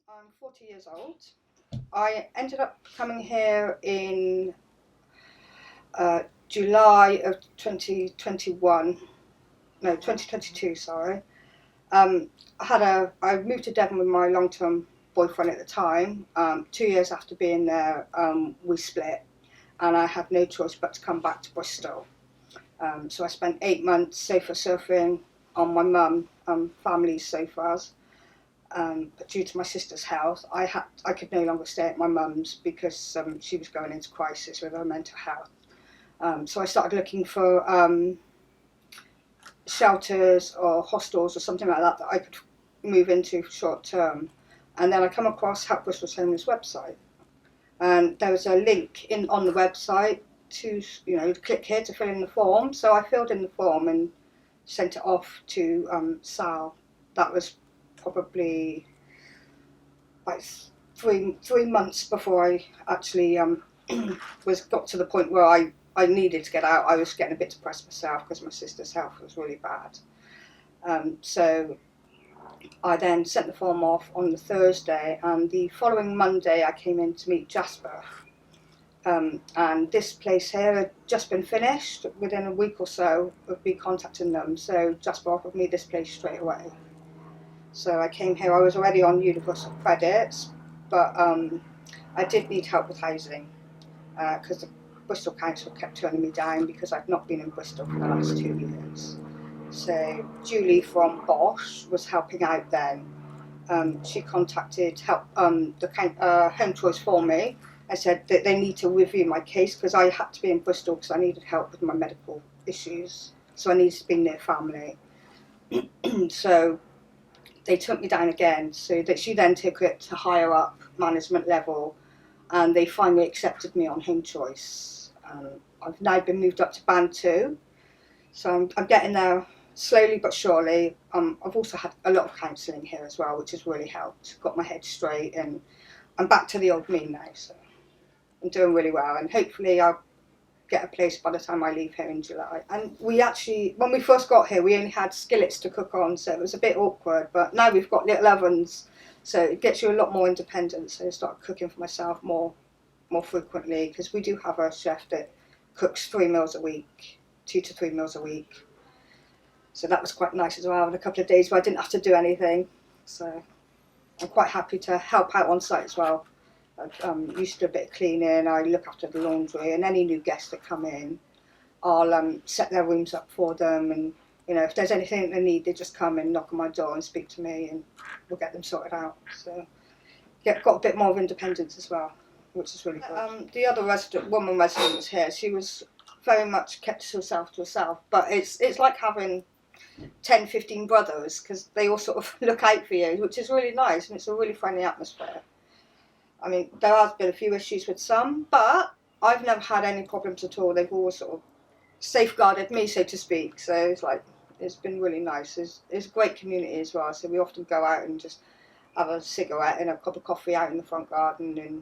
I'm 40 years old. I ended up coming here in July of 2021. No, 2022, sorry. I moved to Devon with my long-term boyfriend at the time. 2 years after being there, we split, and I had no choice but to come back to Bristol. So I spent 8 months sofa surfing on my mum family's sofas. But due to my sister's health, I could no longer stay at my mum's because she was going into crisis with her mental health. So I started looking for shelters or hostels or something like that I could move into for short term. And then I come across Help Bristol Homeless website, and there was a link on the website to click here to fill in the form. So I filled in the form and sent it off to Sal. That was probably like three months before I actually got to the point where I needed to get out. I was getting a bit depressed myself because my sister's health was really bad. So I then sent the form off on the Thursday, and the following Monday I came in to meet Jasper. And this place here had just been finished. Within a week or so of me contacting them, so Jasper offered me this place straight away. So I came here. I was already on universal credits, but I did need help with housing because the Bristol Council kept turning me down because I've not been in Bristol for the last 2 years. So Julie from Bosch was helping out then. She contacted the Homechoice for me. I said that they need to review my case because I had to be in Bristol because I needed help with my medical issues. So I needed to be near family. So they took me down again. So that she then took it to higher up management level, and they finally accepted me on Homechoice. I've now been moved up to band 2, so I'm getting there slowly but surely. I've also had a lot of counselling here as well, which has really helped. Got my head straight, and I'm back to the old me now. So I'm doing really well, and hopefully I'll get a place by the time I leave here in July. And we actually, when we first got here, we only had skillets to cook on, so it was a bit awkward, but now we've got little ovens, so it gets you a lot more independent. So I started cooking for myself more frequently, because we do have a chef that cooks 3 meals a week, 2 to 3 meals a week. So that was quite nice as well, and a couple of days where I didn't have to do anything. So I'm quite happy to help out on site as well. I've used to do a bit of cleaning. I look after the laundry, and any new guests that come in, I'll set their rooms up for them, and if there's anything they need, they just come and knock on my door and speak to me, and we'll get them sorted out. So got a bit more of independence as well, which is really good. The other woman resident was here. She was very much kept herself to herself, but it's like having 10, 15 brothers, because they all sort of look out for you, which is really nice, and it's a really friendly atmosphere. I mean, there has been a few issues with some, but I've never had any problems at all. They've always sort of safeguarded me, so to speak. So it's been really nice. It's a great community as well. So we often go out and just have a cigarette and a cup of coffee out in the front garden, and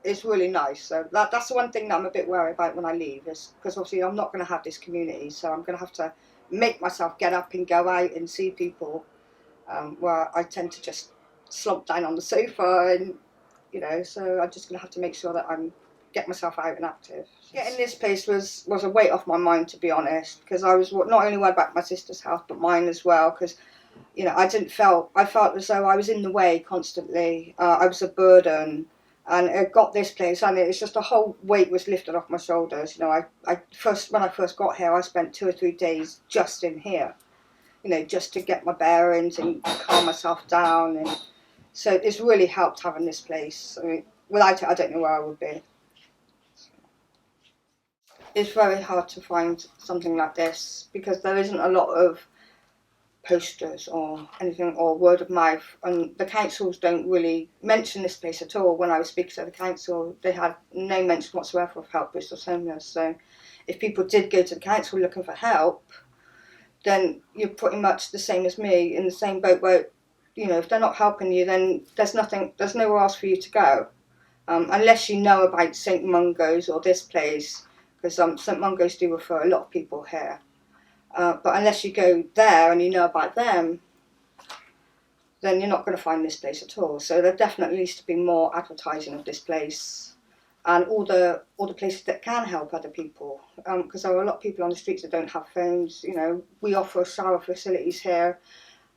it's really nice. So that's the one thing that I'm a bit worried about when I leave, is because obviously I'm not going to have this community, so I'm going to have to make myself get up and go out and see people, where I tend to just slump down on the sofa, and so I'm just going to have to make sure that I'm get myself out and active. Getting this place was a weight off my mind, to be honest, because I was not only worried about my sister's health but mine as well, because I felt as though I was in the way constantly. I was a burden, and I got this place, and it's just a whole weight was lifted off my shoulders. When I first got here, I spent 2 or 3 days just in here, just to get my bearings and calm myself down, and so it's really helped having this place. I mean, without it, I don't know where I would be. It's very hard to find something like this because there isn't a lot of posters or anything, or word of mouth, and the councils don't really mention this place at all. When I was speaking to the council, they had no mention whatsoever of Help Bristol Homeless. So if people did go to the council looking for help, then you're pretty much the same as me, in the same boat where if they're not helping you, then there's nowhere else for you to go, unless you know about St Mungo's or this place, because St Mungo's do refer a lot of people here. But unless you go there and you know about them, then you're not going to find this place at all. So there definitely needs to be more advertising of this place and all the places that can help other people, because there are a lot of people on the streets that don't have phones. You know, we offer shower facilities here,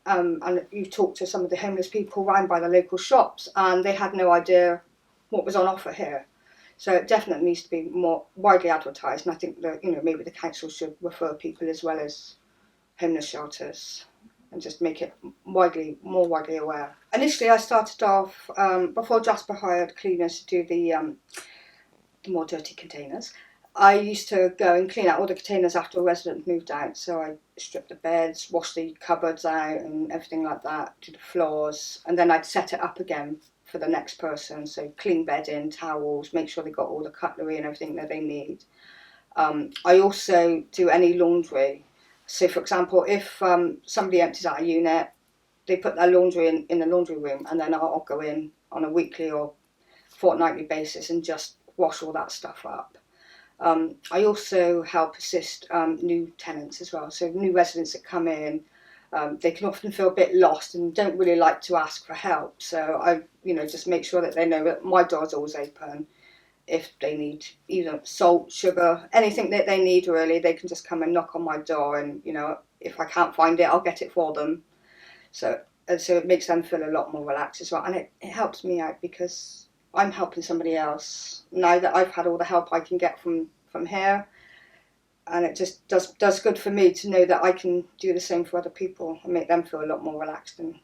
and you talk to some of the homeless people around by the local shops, and they had no idea what was on offer here. So it definitely needs to be more widely advertised, and I think that, you know, maybe the council should refer people as well as homeless shelters and just make it more widely aware. Initially, I started off before Jasper hired cleaners to do the more dirty containers. I used to go and clean out all the containers after a resident moved out. So I stripped the beds, washed the cupboards out and everything like that, do the floors, and then I'd set it up again for the next person. So clean bedding, towels, make sure they got all the cutlery and everything that they need. I also do any laundry. So for example, if somebody empties out a unit, they put their laundry in the laundry room, and then I'll go in on a weekly or fortnightly basis and just wash all that stuff up. I also help assist new tenants as well. So new residents that come in, they can often feel a bit lost and don't really like to ask for help. So I, just make sure that they know that my door's always open. If they need either salt, sugar, anything that they need really, they can just come and knock on my door, and if I can't find it, I'll get it for them. So it makes them feel a lot more relaxed as well, and it helps me out because I'm helping somebody else now that I've had all the help I can get from here, and it just does good for me to know that I can do the same for other people and make them feel a lot more relaxed, and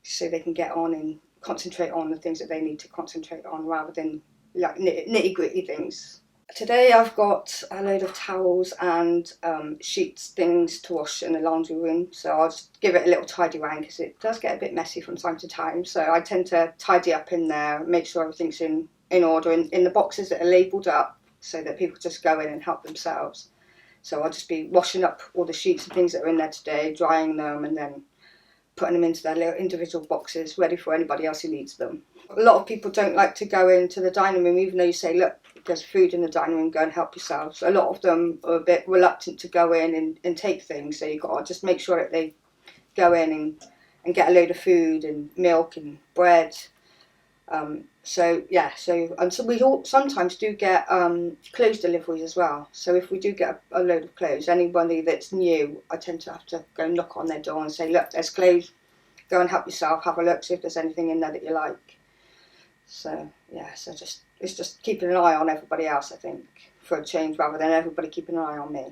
so they can get on and concentrate on the things that they need to concentrate on rather than like nitty gritty things. Today I've got a load of towels and sheets, things to wash in the laundry room, so I'll just give it a little tidy round because it does get a bit messy from time to time. So I tend to tidy up in there, make sure everything's in order in the boxes that are labelled up so that people just go in and help themselves. So I'll just be washing up all the sheets and things that are in there today, drying them, and then putting them into their little individual boxes ready for anybody else who needs them. A lot of people don't like to go into the dining room, even though you say, look, there's food in the dining room, go and help yourselves. A lot of them are a bit reluctant to go in and take things, so you've got to just make sure that they go in and get a load of food and milk and bread. So we all sometimes do get clothes deliveries as well. So if we do get a load of clothes, anybody that's new, I tend to have to go knock on their door and say, look, there's clothes, go and help yourself, have a look, see if there's anything in there that you like. So it's just keeping an eye on everybody else, I think, for a change, rather than everybody keeping an eye on me.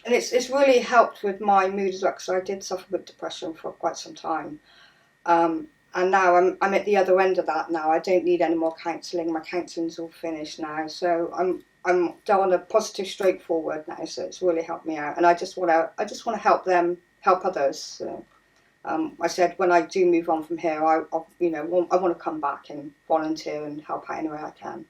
And it's really helped with my mood as well, because I did suffer with depression for quite some time. And now I'm at the other end of that now. I don't need any more counselling. My counselling's all finished now. So I'm on a positive straight forward now. So it's really helped me out. And I just want to help them help others. So, I said when I do move on from here, I want to come back and volunteer and help out any way I can.